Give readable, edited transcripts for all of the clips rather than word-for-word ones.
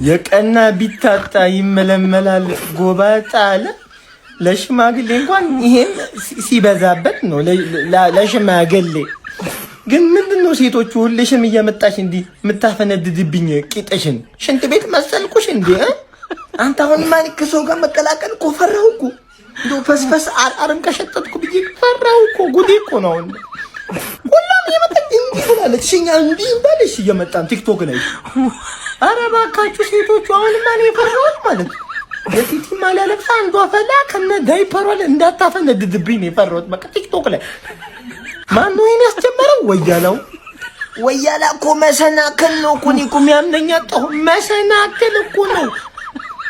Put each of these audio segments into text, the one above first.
የቀና ቢታጣ ይመለመላል ጎባጣ አለ። ለሽማግሌ እንኳን ይሄን ሲበዛበት ነው። ለሽማግሌ ግን ምንድነው ሴቶቹ ሁልሽም እየመጣሽ እንዲህ የምታፈነድድብኝ ቂጥሽን? ሽንት ቤት መሰልኩሽ እንዴ? አንተ አሁን ማን ከሰው ጋር መቀላቀል እኮ ፈራሁ እኮ። እንደው ፈስፈስ አርም ከሸጠጥኩ ብዬ ፈራሁ እኮ። ጉዴ እኮ ነው። ሁሉም የመጣኝ እንዲህ ብላለች። እኛ እንዲህ ባለሽ እየመጣን ቲክቶክ ላይ ኧረ እባካችሁ ሴቶቹ አሁን ማን የፈራሁት ማለት የቲቲ ማሊያ ለብሳ አንዷ ፈላ ከነ ዳይፐሯ እንዳታፈነድድብኝ ነው የፈራሁት። በቃ ቲክቶክ ላይ ማን ነው ይሄን ያስጀመረው? ወያላ እኮ መሰናክል ነው እኮ። እኔ እኮ የሚያምነኝ አጣሁ። መሰናክል እኮ ነው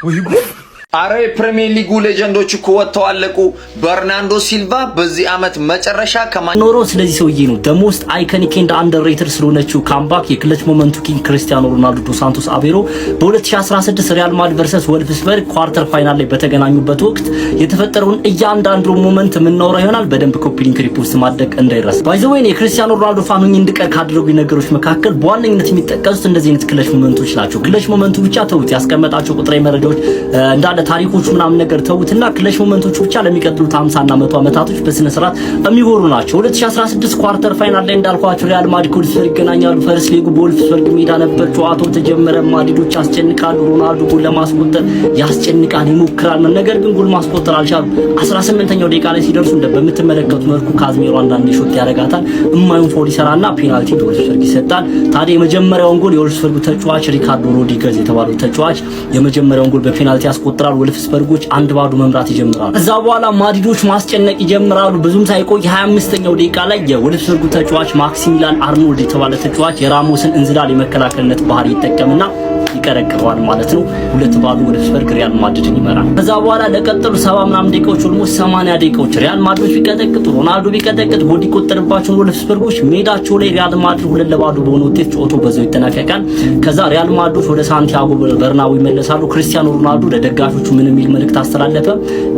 ወይ ጉድ! አረ የፕሪሚየር ሊጉ ሌጀንዶች እኮ ወጥተው አለቁ። በርናንዶ ሲልቫ በዚህ አመት መጨረሻ ኖሮ ስለዚህ ሰውዬ ነው the most iconic and underrated ስለሆነችው ካምባክ የክለች ሞመንቱ ኪንግ ክርስቲያኖ ሮናልዶ ዶስ ሳንቶስ አቬሮ በ2016 ሪያል ማድሪድ ቨርሰስ ወልፍስበርግ ኳርተር ፋይናል ላይ በተገናኙበት ወቅት የተፈጠረውን እያንዳንዱ ሞመንት የምናወራ ይሆናል። በደንብ ኮፒ ሊንክ ሪፖስት ማድረግ እንዳይረሳ። ባይ ዘ ዌይ የክርስቲያኖ ሮናልዶ ፋን ሆኜ እንድቀር ካደረጉኝ ነገሮች መካከል በዋነኝነት የሚጠቀሱት እንደዚህ አይነት ክለች ሞመንቶች ናቸው። ክለች ሞመንቱ ብቻ ተውት፣ ያስቀመጣቸው ቁጥራዊ መረጃዎች እንዳለ ታሪኮች ምናምን ነገር ተውትና ክለሽ ሞመንቶች ብቻ ለሚቀጥሉት 50 እና 100 አመታቶች በስነ ስርዓት የሚወሩ ናቸው። 2016 ኳርተር ፋይናል ላይ እንዳልኳችሁ ሪያል ማድሪድ ከወልፍስበርግ ይገናኛሉ። ፈርስት ሌጉ በወልፍስበርግ ሜዳ ነበር። ጨዋታው ተጀመረ። ማድሪዶች ያስጨንቃሉ። ሮናልዶ ጎል ለማስቆጠር ያስጨንቃል፣ ይሞክራል። ነገር ግን ጎል ማስቆጠር አልቻሉም። 18ኛው ደቂቃ ላይ ሲደርሱ በምትመለከቱት መልኩ ካዝሜሮ አንዳንድ ሾት ያረጋታል። እማዩን ፎል ይሰራና ፔናልቲ ለወልፍስበርግ ይሰጣል። ታዲያ የመጀመሪያውን ጎል የወልፍስበርጉ ተጫዋች ሪካርዶ ሮድሪገዝ የተባለው ተጫዋች የመጀመሪያውን ጎል በፔናልቲ ያስቆጥራል። ወልፍስበርጎች 1-0 መምራት ይጀምራሉ። እዛ በኋላ ማድሪዶች ማስጨነቅ ይጀምራሉ። ብዙም ሳይቆይ 25ኛው ደቂቃ ላይ የወልፍስበርጉ ተጫዋች ማክሲሚላን አርኖልድ የተባለ ተጫዋች የራሞስን እንዝላል የመከላከልነት ባህሪ ይጠቀምና ይቀረቅረዋል ማለት ነው። 2-0 ወልፍስበርግ ሪያል ማድሪድን ይመራል። ከዛ በኋላ ለቀጠሉ 70 ምናምን ደቂቃዎች ኦልሞስት 80 ደቂቃዎች ሪያል ማድሪድ ቢቀጠቅጡ ሮናልዶ ቢቀጠቅጥ ጎል ይቆጠርባቸው ወልፍስበርጎች ሜዳቸው ላይ ሪያል ማድሪድ 2-0 በሆነ ውጤት ጨዋታው በዛው ይጠናቀቃል። ከዛ ሪያል ማድሪድ ወደ ሳንቲያጎ በርናቡ ይመለሳሉ። ክርስቲያኖ ሮናልዶ ለደጋፊዎቹ ምን የሚል መልእክት አስተላለፈ?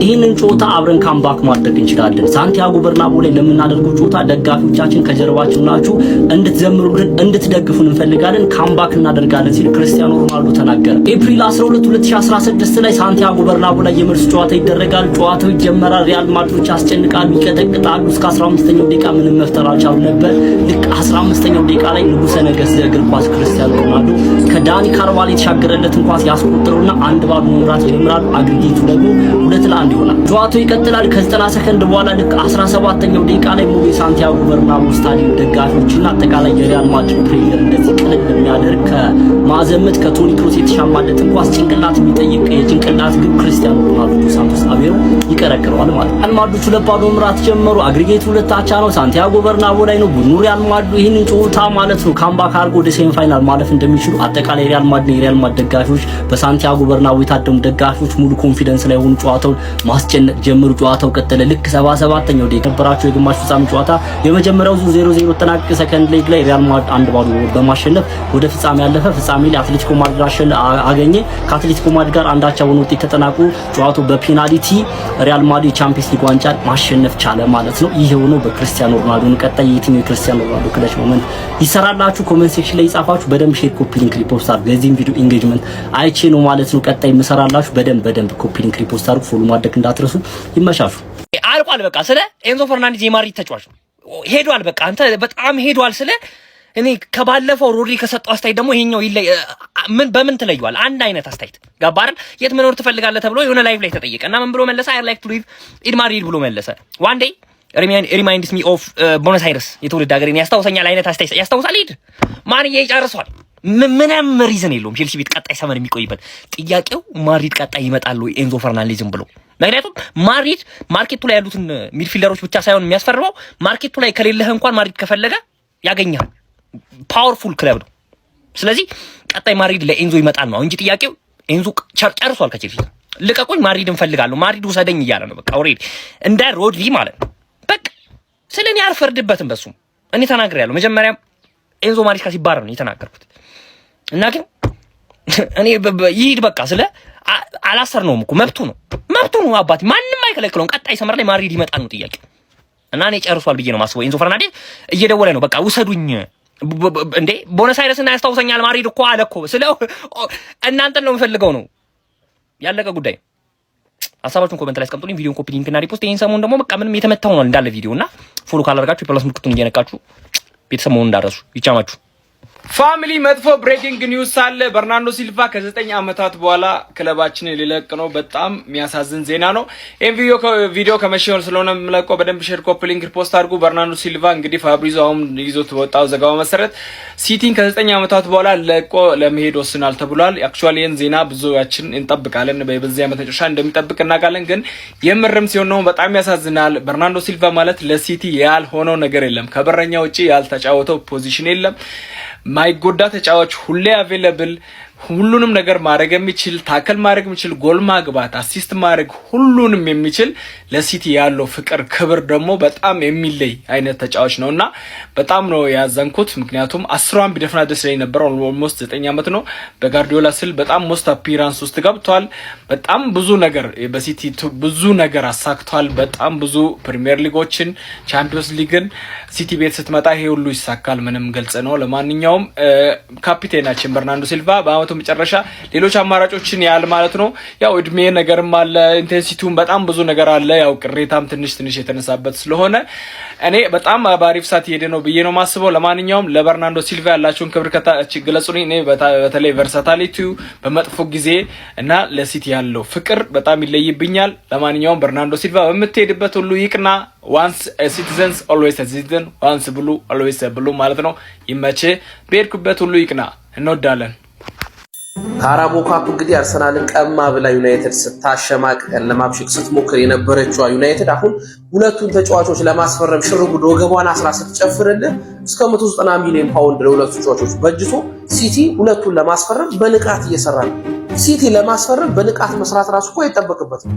ይህንን ጨዋታ አብረን ካምባክ ማድረግ እንችላለን። ሳንቲያጎ በርናቡ ላይ ለምናደርገው ጨዋታ ደጋፊዎቻችን ከጀርባችን ናችሁ፣ እንድትዘምሩልን እንድትደግፉን እንፈልጋለን፣ ካምባክ እናደርጋለን ሲል ክርስቲያኖ ሮናልዶ ተናገረ። ኤፕሪል 12 2016 ላይ ሳንቲያጎ በርናቡ ላይ የመልስ ጨዋታ ይደረጋል። ጨዋታው ይጀመራል። ሪያል ማድሪዶች ያስጨንቃሉ፣ ይቀጠቅጣሉ። እስከ 15ኛው ደቂቃ ምንም መፍጠር አልቻሉም ነበር። ልክ 15ኛው ደቂቃ ላይ ንጉሰ ነገስት እግር ኳስ ክርስቲያኖ ሮናልዶ ከዳኒ ካርቫል የተሻገረለትን ኳስ ያስቆጥሩና 1-0 መምራት ይጀምራሉ። አግሪጌቱ ደግሞ 2-1 ይሆናል። ጨዋታው ይቀጥላል። ከ90 ሰከንድ በኋላ ልክ 17ኛው ደቂቃ ላይ ሙሉ ሳንቲያጎ በርናቡ ስታዲየም ደጋፊዎችና አጠቃላይ የሪያል ማድሪድ ፕሌየር እንደዚህ ቅልል የሚያደርግ ከማዘመት ከቶኒ ክሮስ የተሻማለትን ኳስ ጭንቅላት የሚጠይቅ የጭንቅላት ግብ ክርስቲያኖ ሮናልዶ ዶስ ሳንቶስ አቬሮ ይቀረቅረዋል ማለት ነው። ሪያል ማድሪድ 2-0 መምራት ጀመሩ። አግሪጌቱ 2-1 ነው። ሳንቲያጎ በርናቡ ላይ ነው። ቡድኑ ሪያል ማድሪድ ይህንን ጨዋታ ማለት ነው ካምባክ አድርጎ ወደ ሴሚ ፋይናል ማለፍ እንደሚችሉ አጠቃላይ የሪያል ማድሪድ ደጋፊዎች በሳንቲያጎ በርናቡ የታደሙ ደጋፊዎች ሙሉ ኮንፊደንስ ላይ ሆኑ። ጨዋታውን ማስጨነቅ ጀመሩ። ጨዋታው ቀጠለ። ልክ 77ኛው ደቂቃ የነበራቸው የግማሽ ፍጻሜ ጨዋታ የመጀመሪያው ዙር 0-0 ተጠናቀቀ። ሰከንድ ሌግ ላይ ሪያል ማድሪድ 1-0 በማሸነፍ ወደ ፍጻሜ ያለፈ። ፍጻሜ ላይ አትሌቲኮ ማድሪድ አገኘ። ከአትሌቲኮ ማድሪድ ጋር አንዳቻ በሆነ ውጤት ተጠናቆ ጨዋታው በፔናልቲ ሪያል ማድሪድ ቻምፒየንስ ሊግ ዋንጫ ማሸነፍ ቻለ ማለት ነው። ይሄ ሆኖ በክርስቲያኖ ሮናልዶ ቀጣይ የትኛው የክርስቲያኖ ሮናልዶ ክለች ሞመንት ይሰራላችሁ? ኮሜንት ሴክሽን ላይ ጻፋችሁ። በደንብ ሼር፣ ኮፒ ሊንክ፣ ሪፖስት አድርጉ። የዚህን ቪዲዮ ኢንጌጅመንት አይቼ ነው ማለት ነው ቀጣይ መሰራላችሁ። በደንብ ኮፒ ሊንክ፣ ሪፖስት አድርጉ። ፎሎ ማድረግ እንዳትረሱ። ይመሻሹ። አልቋል። በቃ ስለ ኤንዞ ፈርናንዴዝ የማድሪድ ተጫዋች ሄዷል። በቃ አንተ በጣም ሄዷል። ስለ እኔ ከባለፈው ሮድሪ ከሰጠው አስተያየት ደግሞ ይሄኛው በምን ትለየዋል? አንድ አይነት አስተያየት ገባ አይደል? የት መኖር ትፈልጋለህ ተብሎ የሆነ ላይቭ ላይ ተጠየቀ እና ምን ብሎ መለሰ? አይ ላይክ ቱ ሊቭ ኢን ማድሪድ ብሎ መለሰ። ዋን ዴይ ሪማይንድስ ሚ ኦፍ ቦነስ አይረስ የትውልድ ሀገሬን ያስታውሰኛል አይነት አስተያየት ያስታውሳል። ሂድ ማን ይጨርሷል። ምንም ሪዝን የለውም ቼልሲ ቤት ቀጣይ ሰመር የሚቆይበት። ጥያቄው ማድሪድ ቀጣይ ይመጣል ወይ ኤንዞ ፈርናንዴዝም ብሎ። ምክንያቱም ማድሪድ ማርኬቱ ላይ ያሉትን ሚድፊልደሮች ብቻ ሳይሆን የሚያስፈርመው ማርኬቱ ላይ ከሌለህ እንኳን ማድሪድ ከፈለገ ያገኛል። ፓወርፉል ክለብ ነው። ስለዚህ ቀጣይ ማድሪድ ለኤንዞ ይመጣል ነው እንጂ ጥያቄው ኤንዞ ጨርሷል ከቼልሲ። ልቀቁኝ ማድሪድ እንፈልጋለሁ ማድሪድ ውሰደኝ እያለ ነው። በቃ ኦሬዲ እንደ ሮድሪ ማለት ነው። በቃ ስለኔ አልፈርድበትም በሱም እኔ ተናግሬያለሁ። መጀመሪያም ኤንዞ ማሪስካ ሲባረር ነው የተናገርኩት እና ግን እኔ ይሄድ በቃ ስለ አላሰር ነውም እኮ መብቱ ነው አባቴ። ማንንም አይከለክለውም። ቀጣይ ሰመር ላይ ማድሪድ ይመጣል ነው ጥያቄው። እና እኔ ጨርሷል ብዬ ነው ማስበው። ኤንዞ ፈርናንዴዝ እየደወለ ነው በቃ ውሰዱኝ እንዴ ቦነስ አይረስና ያስታውሰኛል ማድሪድ እኮ አለ እኮ ስለ እናንተን ነው የምፈልገው ነው ያለቀ ጉዳይ። ሐሳባችሁን ኮሜንት ላይ አስቀምጡልኝ። ቪዲዮን ኮፒ ሊንክ እና ሪፖስት ይሄን ሰሞን ደግሞ በቃ ምንም የተመታው ነው እንዳለ ቪዲዮ እና ፎሎ ካላደረጋችሁ የፕላስ ምልክቱን እየነካችሁ ቤተሰብ መሆኑን እንዳረሱ ይቻማችሁ። ፋሚሊ መጥፎ ብሬኪንግ ኒውስ አለ። በርናንዶ ሲልቫ ከ9 ዓመታት በኋላ ክለባችንን ሊለቅ ነው። በጣም የሚያሳዝን ዜና ነው። ይሄን ቪዲዮ ከመሸር ስለሆነ የምለቀው በደንብ ሼር፣ ኮፒ ሊንክ፣ ፖስት አድርጉ። በርናንዶ ሲልቫ እንግዲህ ፋብሪዞ አሁን ይዞት ወጣው ዘገባው መሰረት ሲቲን ከ9 ዓመታት በኋላ ለቆ ለመሄድ ወስናል ተብሏል። አክቹአሊ ይሄን ዜና ብዙዎቻችን እንጠብቃለን። በዚህ ዓመት መጨረሻ እንደሚጠብቅ እናውቃለን። ግን የምርም ሲሆን ነው በጣም ያሳዝናል። በርናንዶ ሲልቫ ማለት ለሲቲ ያልሆነው ነገር የለም። ከበረኛ ውጪ ያልተጫወተው ፖዚሽን የለም። ማይጎዳ ተጫዋች ሁሌ አቬለብል ሁሉንም ነገር ማድረግ የሚችል ታከል ማድረግ የሚችል ጎል ማግባት አሲስት ማድረግ ሁሉንም የሚችል ለሲቲ ያለው ፍቅር ክብር ደግሞ በጣም የሚለይ አይነት ተጫዋች ነውና በጣም ነው ያዘንኩት። ምክንያቱም 10 ቢደፍና ደስ ላይ ነበር። ኦልሞስት 9 ዓመት ነው በጋርዲዮላ ስል በጣም ሞስት አፒራንስ ውስጥ ገብቷል። በጣም ብዙ ነገር በሲቲ ብዙ ነገር አሳክቷል። በጣም ብዙ ፕሪሚየር ሊጎችን ቻምፒየንስ ሊግን ሲቲ ቤት ስትመጣ ይሄ ሁሉ ይሳካል። ምንም ግልጽ ነው። ለማንኛውም ካፒቴናችን በርናንዶ ሲልቫ በአመቱ መጨረሻ ሌሎች አማራጮችን ያል ማለት ነው። ያው እድሜ ነገርም አለ፣ ኢንቴንሲቲውም በጣም ብዙ ነገር አለ። ያው ቅሬታም ትንሽ የተነሳበት ስለሆነ እኔ በጣም ባሪፍ ሳት ሄደ ነው ብዬ ነው ማስበው። ለማንኛውም ለበርናንዶ ሲልቫ ያላችሁን ክብር ገለጹልኝ። እኔ በተለይ ቨርሳታሊቲው በመጥፎ ጊዜ እና ለሲቲ ያለው ፍቅር በጣም ይለይብኛል። ለማንኛውም በርናንዶ ሲልቫ በምትሄድበት ሁሉ ይቅና። ዋንስ ሲቲዘንስ ኦልዌይስ ሲቲዘን፣ ዋንስ ብሉ ኦልዌይስ ብሉ ማለት ነው። ይመቼ፣ በሄድኩበት ሁሉ ይቅና። እንወዳለን። ካራቦ ካፕ እንግዲህ አርሰናልን ቀማ ብላ ዩናይትድ ስታሸማቅቀን ለማብሸቅ ስትሞክር የነበረችው ዩናይትድ አሁን ሁለቱን ተጫዋቾች ለማስፈረም ሽርጉድ ወገቧን 16 ጨፍርልህ እስከ 190 ሚሊዮን ፓውንድ ለሁለቱ ተጫዋቾች በጅቶ ሲቲ ሁለቱን ለማስፈረም በንቃት እየሰራ ነው። ሲቲ ለማስፈረም በንቃት መስራት ራሱ እኮ አይጠበቅበትም።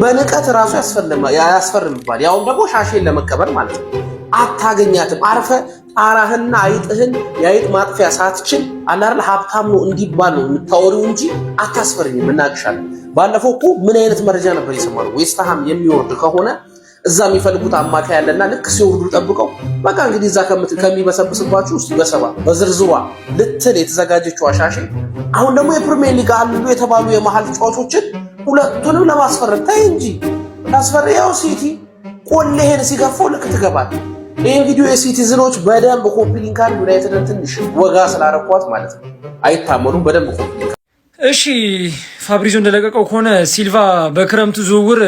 በንቃት ራሱ ያስፈርምባል። ያው ደግሞ ሻሼን ለመቀበል ማለት ነው። አታገኛትም። አርፈ ጣራህና አይጥህን የአይጥ ማጥፊያ ሳትችል አላርለ ሀብታም ነው እንዲባል ነው የምታወሪው እንጂ አታስፈርኝም። እናቅሻለን። ባለፈው እኮ ምን አይነት መረጃ ነበር የሰማነው? ዌስትሃም የሚወርድ ከሆነ እዛ የሚፈልጉት አማካይ ያለና ልክ ሲወርዱ ጠብቀው በቃ እንግዲህ እዛ ከሚበሰብስባችሁ ውስጥ በሰባ በዝርዝሯ ልትል የተዘጋጀችው አሻሼ አሁን ደግሞ የፕሪሚየር ሊግ አሉ የተባሉ የመሃል ተጫዋቾችን ሁለቱንም ለማስፈረም ታይ እንጂ ታስፈሪያው ሲቲ ቆሌህን ሲገፋው ልክ ትገባል። ይሄን ቪዲዮ የሲቲዝኖች በደንብ ኮፒ ሊንክ አድርጉ። ዩናይትድን ትንሽ ወጋ ስላረኳት ማለት ነው አይታመኑም። በደንብ ኮፒ ሊንክ። እሺ ፋብሪዞ እንደለቀቀው ከሆነ ሲልቫ በክረምቱ ዝውውር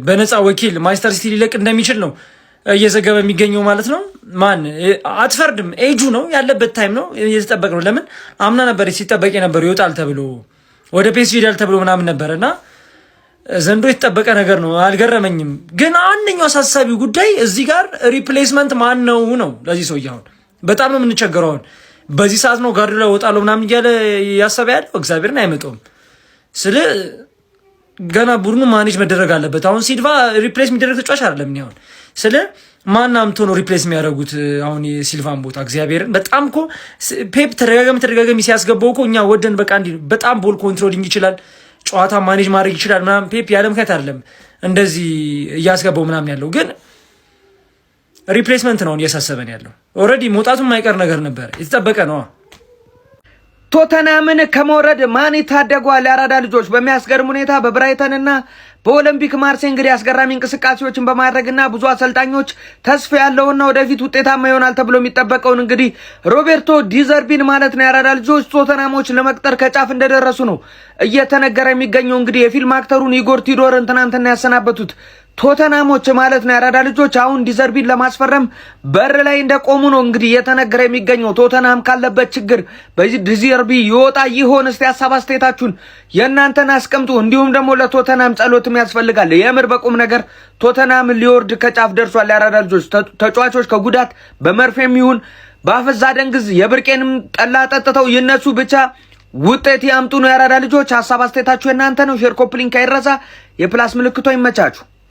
በነፃ ወኪል ማንቸስተር ሲቲ ሊለቅ እንደሚችል ነው እየዘገበ የሚገኘው ማለት ነው። ማን አትፈርድም። ኤጁ ነው ያለበት ታይም ነው እየተጠበቀ ነው። ለምን አምና ነበር ሲጠበቅ የነበረው ይወጣል ተብሎ ወደ ፒኤስጂ ሄዳል ተብሎ ምናምን ነበርና ዘንድሮ የተጠበቀ ነገር ነው። አልገረመኝም። ግን አንደኛው አሳሳቢው ጉዳይ እዚህ ጋር ሪፕሌስመንት ማን ነው ነው። ለዚህ ሰው አሁን በጣም ነው የምንቸገረው። አሁን በዚህ ሰዓት ነው ጋርዲዮላ ወጣለው ምናምን እያለ ያሰበ ያለው እግዚአብሔርን አይመጣውም። ስለ ገና ቡድኑ ማኔጅ መደረግ አለበት። አሁን ሲልቫ ሪፕሌስ የሚደረግ ተጫዋች አይደለም። እኔ አሁን ስለ ማን አምቶ ነው ሪፕሌስ የሚያደርጉት አሁን የሲልቫን ቦታ? እግዚአብሔርን በጣም እኮ ፔፕ ተደጋጋሚ ሲያስገባው እኮ እኛ ወደን በቃ እንዲ በጣም ቦል ኮንትሮሊንግ ይችላል፣ ጨዋታ ማኔጅ ማድረግ ይችላል ምናምን። ፔፕ ያለ ምክንያት አይደለም እንደዚህ እያስገባው ምናምን ያለው፣ ግን ሪፕሌስመንት ነው እያሳሰበን ያለው። ኦልሬዲ መውጣቱም የማይቀር ነገር ነበር፣ የተጠበቀ ነው። ቶተናምን ከመውረድ ማን ይታደጓል? የአራዳ ልጆች በሚያስገርም ሁኔታ በብራይተንና በኦሎምፒክ ማርሴይ እንግዲህ አስገራሚ እንቅስቃሴዎችን በማድረግና ብዙ አሰልጣኞች ተስፋ ያለውና ወደፊት ውጤታማ ይሆናል ተብሎ የሚጠበቀውን እንግዲህ ሮቤርቶ ዲዘርቢን ማለት ነው የአራዳ ልጆች ቶተናሞች ለመቅጠር ከጫፍ እንደደረሱ ነው እየተነገረ የሚገኘው። እንግዲህ የፊልም አክተሩን ኢጎር ቲዶርን ትናንትና ያሰናበቱት ቶተናሞች ማለት ነው የአራዳ ልጆች አሁን ዲዘርቢን ለማስፈረም በር ላይ እንደቆሙ ነው እንግዲህ እየተነገረ የሚገኘው። ቶተናም ካለበት ችግር በዚህ ዲዘርቢ ይወጣ ይሆን? እስቲ ሀሳብ አስተያየታችሁን የእናንተን አስቀምጡ። እንዲሁም ደግሞ ለቶተናም ጸሎትም ያስፈልጋል። የምር በቁም ነገር ቶተናም ሊወርድ ከጫፍ ደርሷል። የአራዳ ልጆች ተጫዋቾች ከጉዳት በመርፌም ይሁን በአፈዛ ደንግዝ የብርቄንም ጠላ ጠጥተው ይነሱ ብቻ ውጤት ያምጡ ነው የአራዳ ልጆች። ሀሳብ አስተያየታችሁ የእናንተ ነው። ሼር ኮፕሊንክ አይረሳ። የፕላስ ምልክቶ ይመቻችሁ።